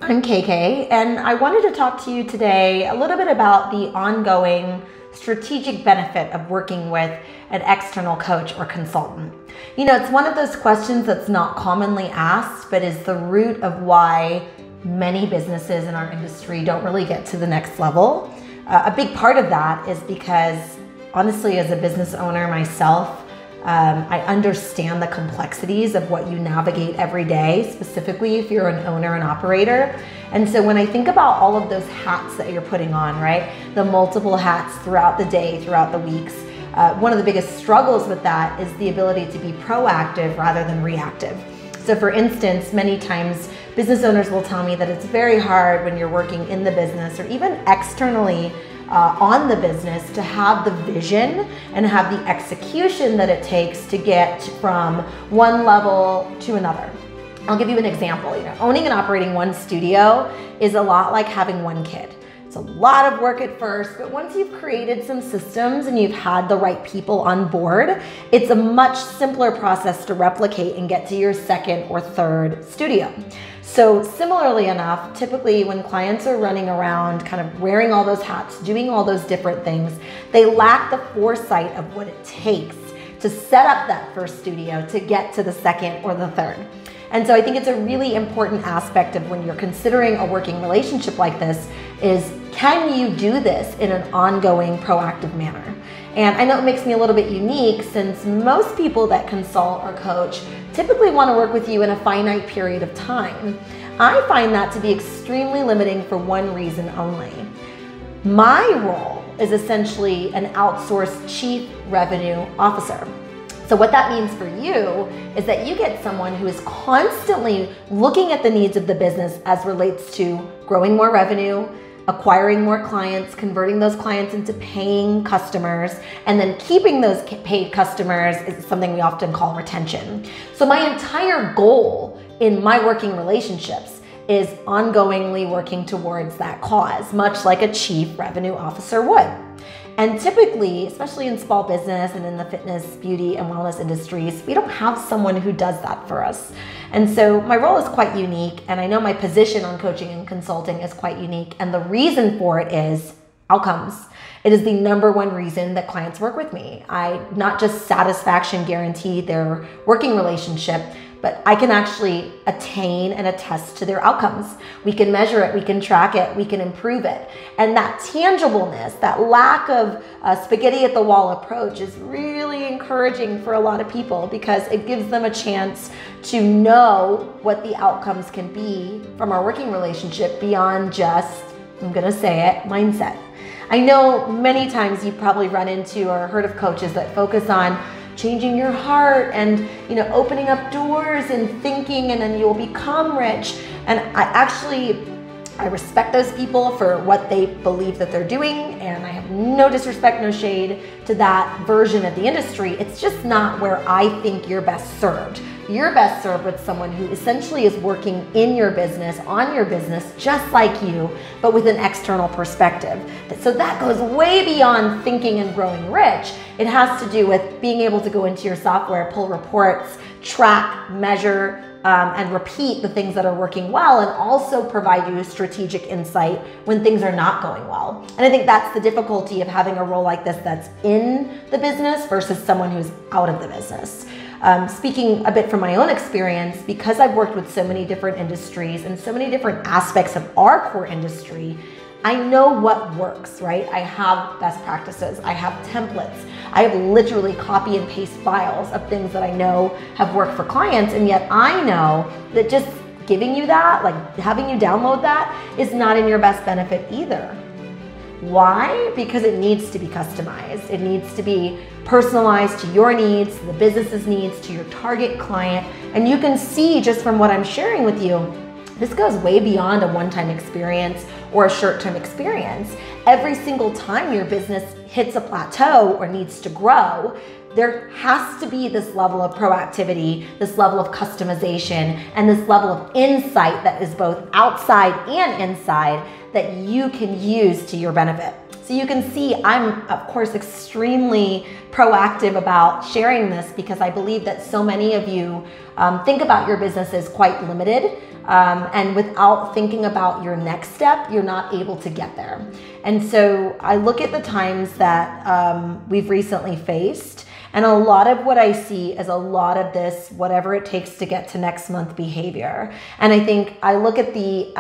I'm KK, and I wanted to talk to you today a little bit about the ongoing strategic benefit of working with an external coach or consultant. You know, it's one of those questions that's not commonly asked, but is the root of why many businesses in our industry don't really get to the next level. A big part of that is because, honestly, as a business owner myself, I understand the complexities of what you navigate every day, specifically if you're an owner and operator. And so when I think about all of those hats that you're putting on, right, the multiple hats throughout the day, throughout the weeks, one of the biggest struggles with that is the ability to be proactive rather than reactive. So for instance, many times business owners will tell me that it's very hard when you're working in the business or even externally on the business to have the vision and have the execution that it takes to get from one level to another. I'll give you an example. You know, owning and operating one studio is a lot like having one kid. It's a lot of work at first, but once you've created some systems and you've had the right people on board, it's a much simpler process to replicate and get to your second or third studio. So similarly enough, typically when clients are running around kind of wearing all those hats, doing all those different things, they lack the foresight of what it takes to set up that first studio to get to the second or the third. And so I think it's a really important aspect of when you're considering a working relationship like this is, can you do this in an ongoing, proactive manner? And I know it makes me a little bit unique since most people that consult or coach typically want to work with you in a finite period of time. I find that to be extremely limiting for one reason only. My role is essentially an outsourced chief revenue officer. So what that means for you is that you get someone who is constantly looking at the needs of the business as relates to growing more revenue, acquiring more clients, converting those clients into paying customers, and then keeping those paid customers is something we often call retention. So my entire goal in my working relationships is ongoingly working towards that cause, much like a chief revenue officer would. And typically, especially in small business and in the fitness, beauty, and wellness industries, we don't have someone who does that for us. And so my role is quite unique, and I know my position on coaching and consulting is quite unique, and the reason for it is outcomes. It is the number one reason that clients work with me. I not just satisfaction guarantee their working relationship, but I can actually attain and attest to their outcomes. We can measure it, we can track it, we can improve it. And that tangibleness, that lack of spaghetti at the wall approach is really encouraging for a lot of people because it gives them a chance to know what the outcomes can be from our working relationship beyond just, I'm gonna say it, mindset. I know many times you've probably run into or heard of coaches that focus on changing your heart and, you know, opening up doors and thinking, and then you'll become rich. And I respect those people for what they believe that they're doing, and I have no disrespect, no shade to that version of the industry. It's just not where I think you're best served. You're best served with someone who essentially is working in your business, on your business, just like you, but with an external perspective. So that goes way beyond thinking and growing rich. It has to do with being able to go into your software, pull reports, track, measure, and repeat the things that are working well, and also provide you strategic insight when things are not going well. And I think that's the difficulty of having a role like this that's in the business versus someone who's out of the business. Speaking a bit from my own experience, because I've worked with so many different industries and so many different aspects of our core industry, I know what works, right? I have best practices, I have templates, I have literally copy and paste files of things that I know have worked for clients, and yet I know that just giving you that, like having you download that, is not in your best benefit either. Why? Because it needs to be customized. It needs to be personalized to your needs, to the business's needs, to your target client. And you can see just from what I'm sharing with you, this goes way beyond a one-time experience or a short-term experience. Every single time your business hits a plateau or needs to grow, there has to be this level of proactivity, this level of customization, and this level of insight that is both outside and inside that you can use to your benefit. So you can see I'm, of course, extremely proactive about sharing this because I believe that so many of you think about your business as quite limited. And without thinking about your next step, you're not able to get there. And so I look at the times that we've recently faced, and a lot of what I see is a lot of this, whatever it takes to get to next month behavior. And I think I look at the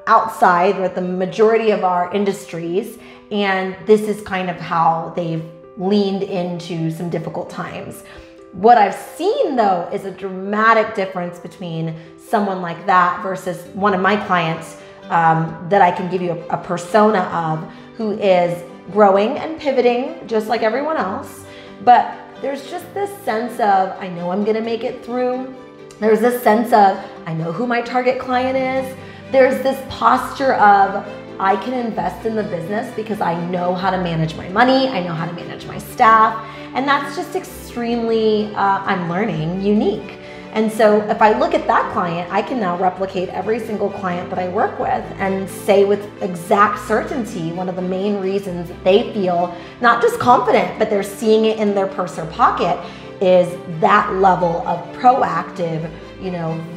outside with the majority of our industries, and this is kind of how they've leaned into some difficult times. What I've seen though is a dramatic difference between someone like that versus one of my clients that I can give you a persona of, who is growing and pivoting just like everyone else. But there's just this sense of, I know I'm gonna make it through. There's this sense of, I know who my target client is. There's this posture of, I can invest in the business because I know how to manage my money, I know how to manage my staff, and that's just extremely, I'm learning, unique. And so if I look at that client, I can now replicate every single client that I work with and say with exact certainty, one of the main reasons that they feel not just confident, but they're seeing it in their purse or pocket, is that level of proactive,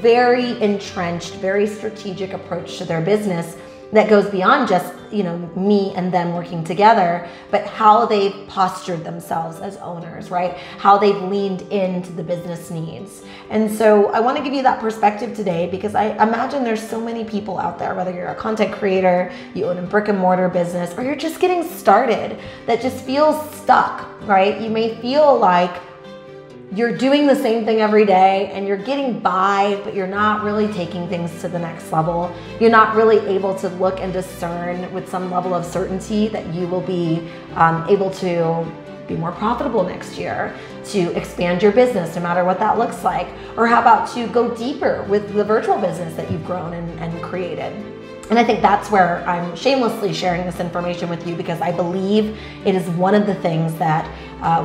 very entrenched, very strategic approach to their business that goes beyond just, me and them working together, but how they've postured themselves as owners, right? How they've leaned into the business needs. And so I want to give you that perspective today, because I imagine there's so many people out there, whether you're a content creator, you own a brick and mortar business, or you're just getting started, that just feels stuck, right? You may feel like you're doing the same thing every day and you're getting by, but you're not really taking things to the next level. You're not really able to look and discern with some level of certainty that you will be able to be more profitable next year, to expand your business, no matter what that looks like. Or how about to go deeper with the virtual business that you've grown and created. And I think that's where I'm shamelessly sharing this information with you, because I believe it is one of the things that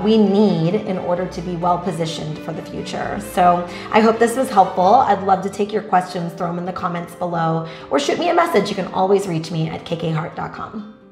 we need in order to be well positioned for the future. So I hope this was helpful. I'd love to take your questions, throw them in the comments below, or shoot me a message. You can always reach me at kkhart.com.